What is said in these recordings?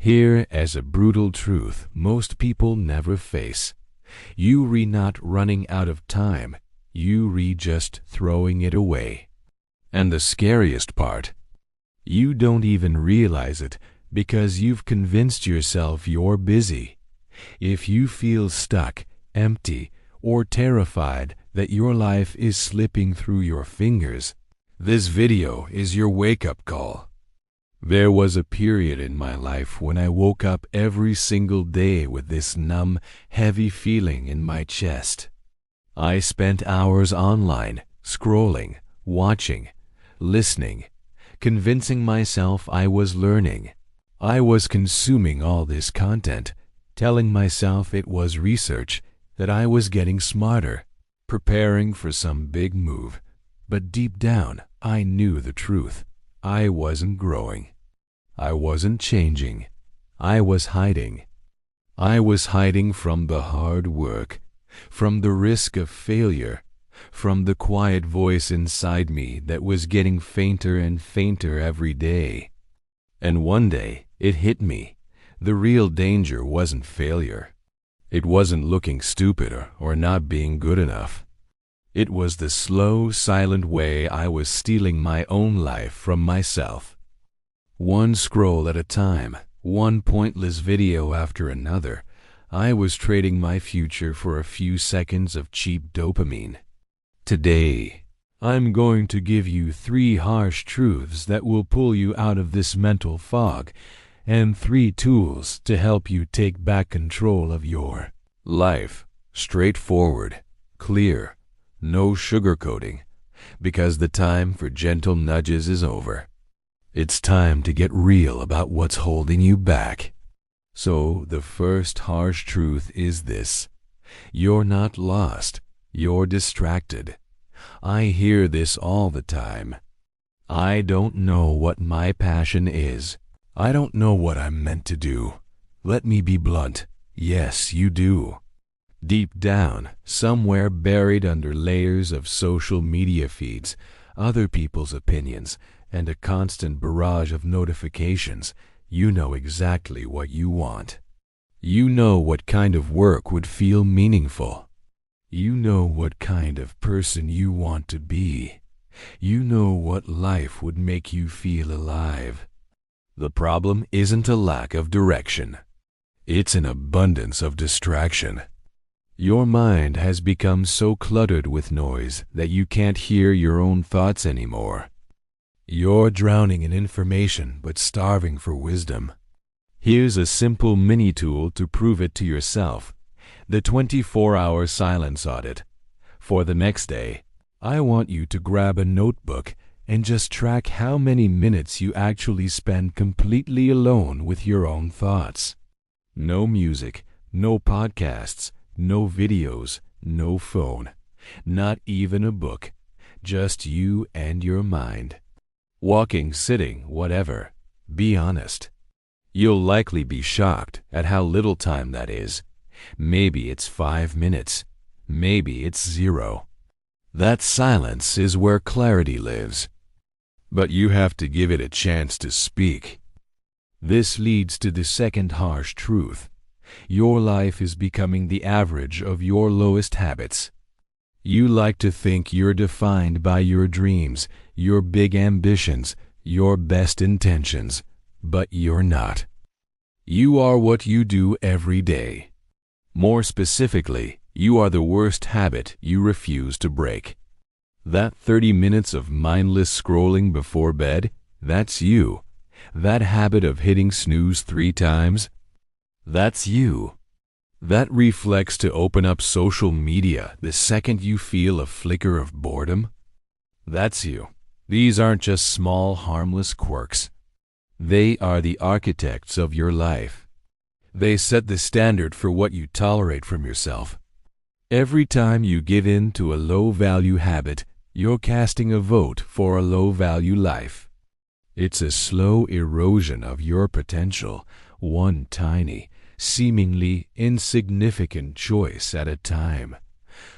Here is a brutal truth most people never face. You re not running out of time, you re just throwing it away. And the scariest part, you don't even realize it because you've convinced yourself you're busy. If you feel stuck, empty, or terrified that your life is slipping through your fingers, this video is your wake-up call. There was a period in my life when I woke up every single day with this numb, heavy feeling in my chest. I spent hours online, scrolling, watching, listening, convincing myself I was learning. I was consuming all this content, telling myself it was research, that I was getting smarter, preparing for some big move. But deep down, I knew the truth. I wasn't growing. I wasn't changing. I was hiding. I was hiding from the hard work, from the risk of failure, from the quiet voice inside me that was getting fainter and fainter every day. And one day, it hit me. The real danger wasn't failure. It wasn't looking stupid or not being good enough. It was the slow, silent way I was stealing my own life from myself. One scroll at a time, one pointless video after another, I was trading my future for a few seconds of cheap dopamine. Today, I'm going to give you 3 harsh truths that will pull you out of this mental fog, and 3 tools to help you take back control of your life. Straightforward, clear, no sugarcoating, because the time for gentle nudges is over. It's time to get real about what's holding you back. So the first harsh truth is this: you're not lost, you're distracted. I hear this all the time. I don't know what my passion is. I don't know what I'm meant to do. Let me be blunt. Yes, you do. Deep down, somewhere buried under layers of social media feeds, other people's opinions, and a constant barrage of notifications, you know exactly what you want. You know what kind of work would feel meaningful. You know what kind of person you want to be. You know what life would make you feel alive. The problem isn't a lack of direction. It's an abundance of distraction. Your mind has become so cluttered with noise that you can't hear your own thoughts anymore. You're drowning in information but starving for wisdom. Here's a simple mini tool to prove it to yourself: the 24-hour silence audit. For the next day, I want you to grab a notebook and just track how many minutes you actually spend completely alone with your own thoughts. No music, no podcasts, no videos, no phone, not even a book, just you and your mind. Walking, sitting, whatever. Be honest. You'll likely be shocked at how little time that is. Maybe it's 5 minutes. Maybe it's 0. That silence is where clarity lives. But you have to give it a chance to speak. This leads to the second harsh truth. Your life is becoming the average of your lowest habits. You like to think you're defined by your dreams, your big ambitions, your best intentions, but you're not. You are what you do every day. More specifically, you are the worst habit you refuse to break. That 30 minutes of mindless scrolling before bed, that's you. That habit of hitting snooze 3 times, that's you. That reflex to open up social media the second you feel a flicker of boredom, that's you. These aren't just small, harmless quirks. They are the architects of your life. They set the standard for what you tolerate from yourself. Every time you give in to a low-value habit, you're casting a vote for a low-value life. It's a slow erosion of your potential, one tiny, seemingly insignificant choice at a time.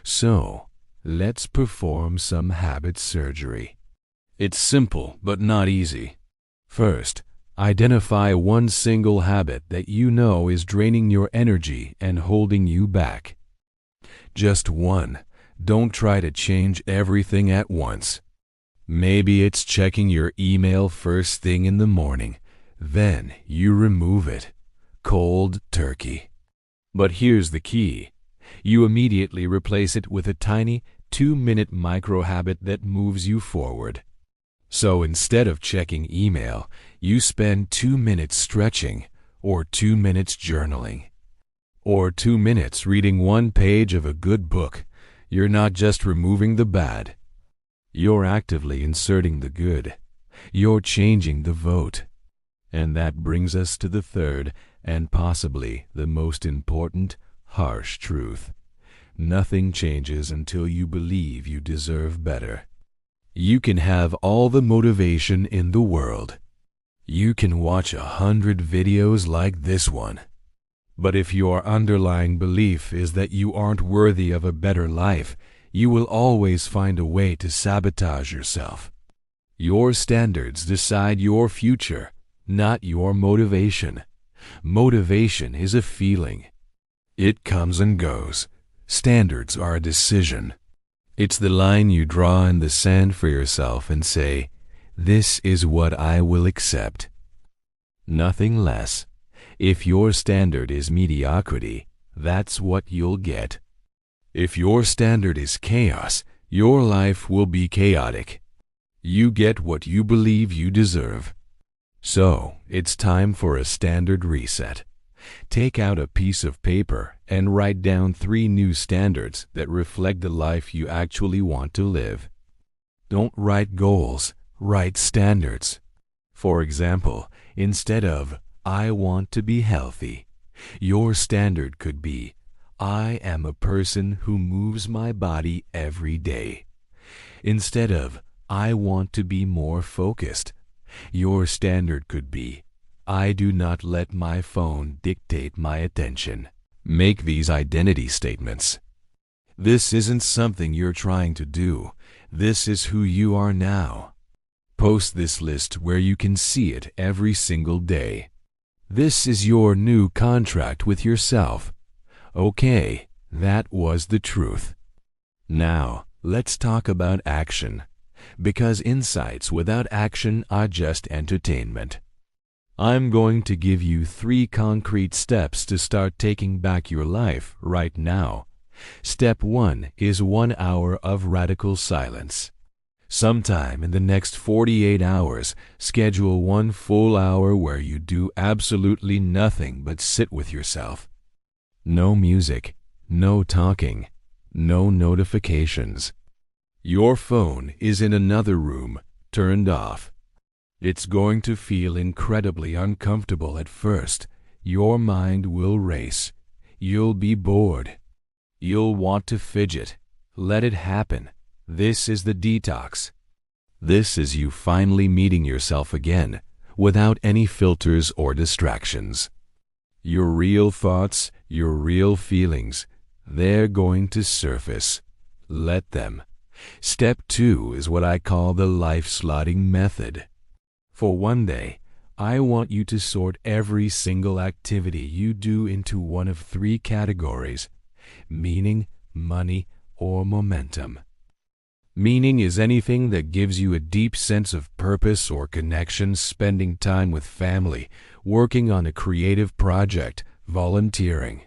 So, let's perform some habit surgery. It's simple but not easy. First, Identify one single habit that you know is draining your energy and holding you back. Just one. Don't try to change everything at once. Maybe it's checking your email first thing in the morning. Then you remove it. Cold turkey. But here's the key. You immediately replace it with a tiny 2-minute micro habit that moves you forward. So instead of checking email, you spend 2 minutes stretching, or 2 minutes journaling, or 2 minutes reading one page of a good book. You're not just removing the bad. You're actively inserting the good. You're changing the vote. And that brings us to the third, and possibly the most important, harsh truth. Nothing changes until you believe you deserve better. You can have all the motivation in the world. You can watch 100 videos like this one. But if your underlying belief is that you aren't worthy of a better life, you will always find a way to sabotage yourself. Your standards decide your future, not your motivation. Motivation is a feeling. It comes and goes. Standards are a decision. It's the line you draw in the sand for yourself and say, "This is what I will accept." Nothing less. If your standard is mediocrity, that's what you'll get. If your standard is chaos, your life will be chaotic. You get what you believe you deserve. So, it's time for a standard reset. Take out a piece of paper and write down 3 new standards that reflect the life you actually want to live. Don't write goals, write standards. For example, instead of "I want to be healthy," your standard could be "I am a person who moves my body every day." Instead of "I want to be more focused," your standard could be "I do not let my phone dictate my attention." Make these identity statements. This isn't something you're trying to do. This is who you are now. Post this list where you can see it every single day. This is your new contract with yourself. Okay, that was the truth. Now, let's talk about action, because insights without action are just entertainment. I'm going to give you 3 concrete steps to start taking back your life right now. Step 1 is 1 hour of radical silence. Sometime in the next 48 hours, schedule 1 full hour where you do absolutely nothing but sit with yourself. No music, no talking, no notifications. Your phone is in another room, turned off. It's going to feel incredibly uncomfortable at first. Your mind will race. You'll be bored. You'll want to fidget. Let it happen. This is the detox. This is you finally meeting yourself again, without any filters or distractions. Your real thoughts, your real feelings, they're going to surface. Let them. Step 2 is what I call the life slotting method. For one day, I want you to sort every single activity you do into one of 3 categories: meaning, money, or momentum. Meaning is anything that gives you a deep sense of purpose or connection, spending time with family, working on a creative project, volunteering.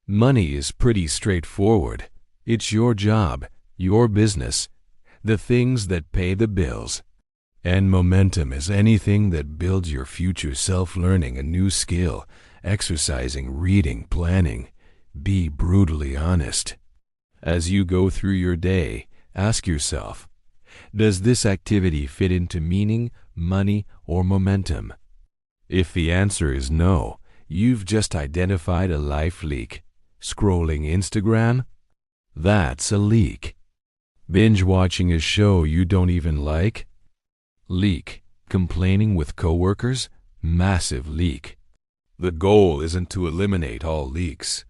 Money is pretty straightforward. It's your job, your business, the things that pay the bills. And momentum is anything that builds your future self, learning a new skill, exercising, reading, planning. Be brutally honest. As you go through your day, ask yourself, does this activity fit into meaning, money, or momentum? If the answer is no, you've just identified a life leak. Scrolling Instagram? That's a leak. Binge watching a show you don't even like? Leak. Complaining with coworkers? Massive leak. The goal isn't to eliminate all leaks,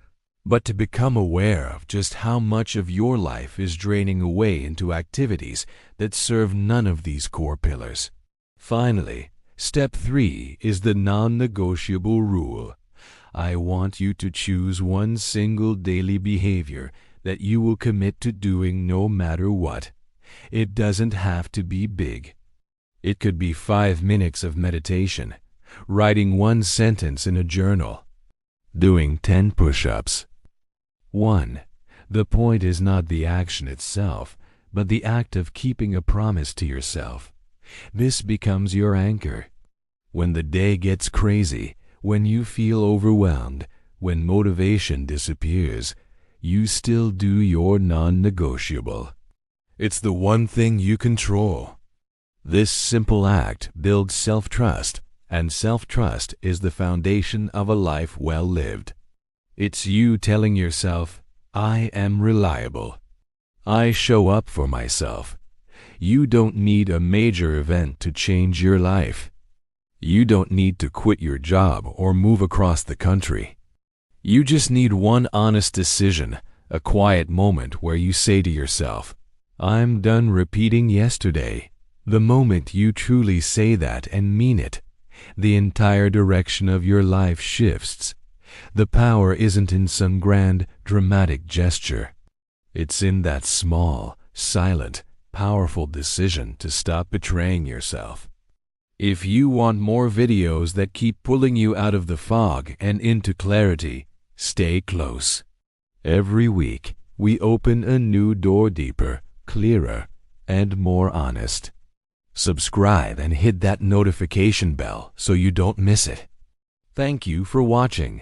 but to become aware of just how much of your life is draining away into activities that serve none of these core pillars. Finally, Step 3 is the non-negotiable rule. I want you to choose one single daily behavior that you will commit to doing no matter what. It doesn't have to be big. It could be 5 minutes of meditation, writing one sentence in a journal, doing 10 push-ups. 1. The point is not the action itself, but the act of keeping a promise to yourself. This becomes your anchor. When the day gets crazy, when you feel overwhelmed, when motivation disappears, you still do your non-negotiable. It's the one thing you control. This simple act builds self-trust, and self-trust is the foundation of a life well lived. It's you telling yourself, I am reliable. I show up for myself. You don't need a major event to change your life. You don't need to quit your job or move across the country. You just need one honest decision, a quiet moment where you say to yourself, I'm done repeating yesterday. The moment you truly say that and mean it, the entire direction of your life shifts. The power isn't in some grand, dramatic gesture. It's in that small, silent, powerful decision to stop betraying yourself. If you want more videos that keep pulling you out of the fog and into clarity, stay close. Every week, we open a new door deeper, clearer, and more honest. Subscribe and hit that notification bell so you don't miss it. Thank you for watching.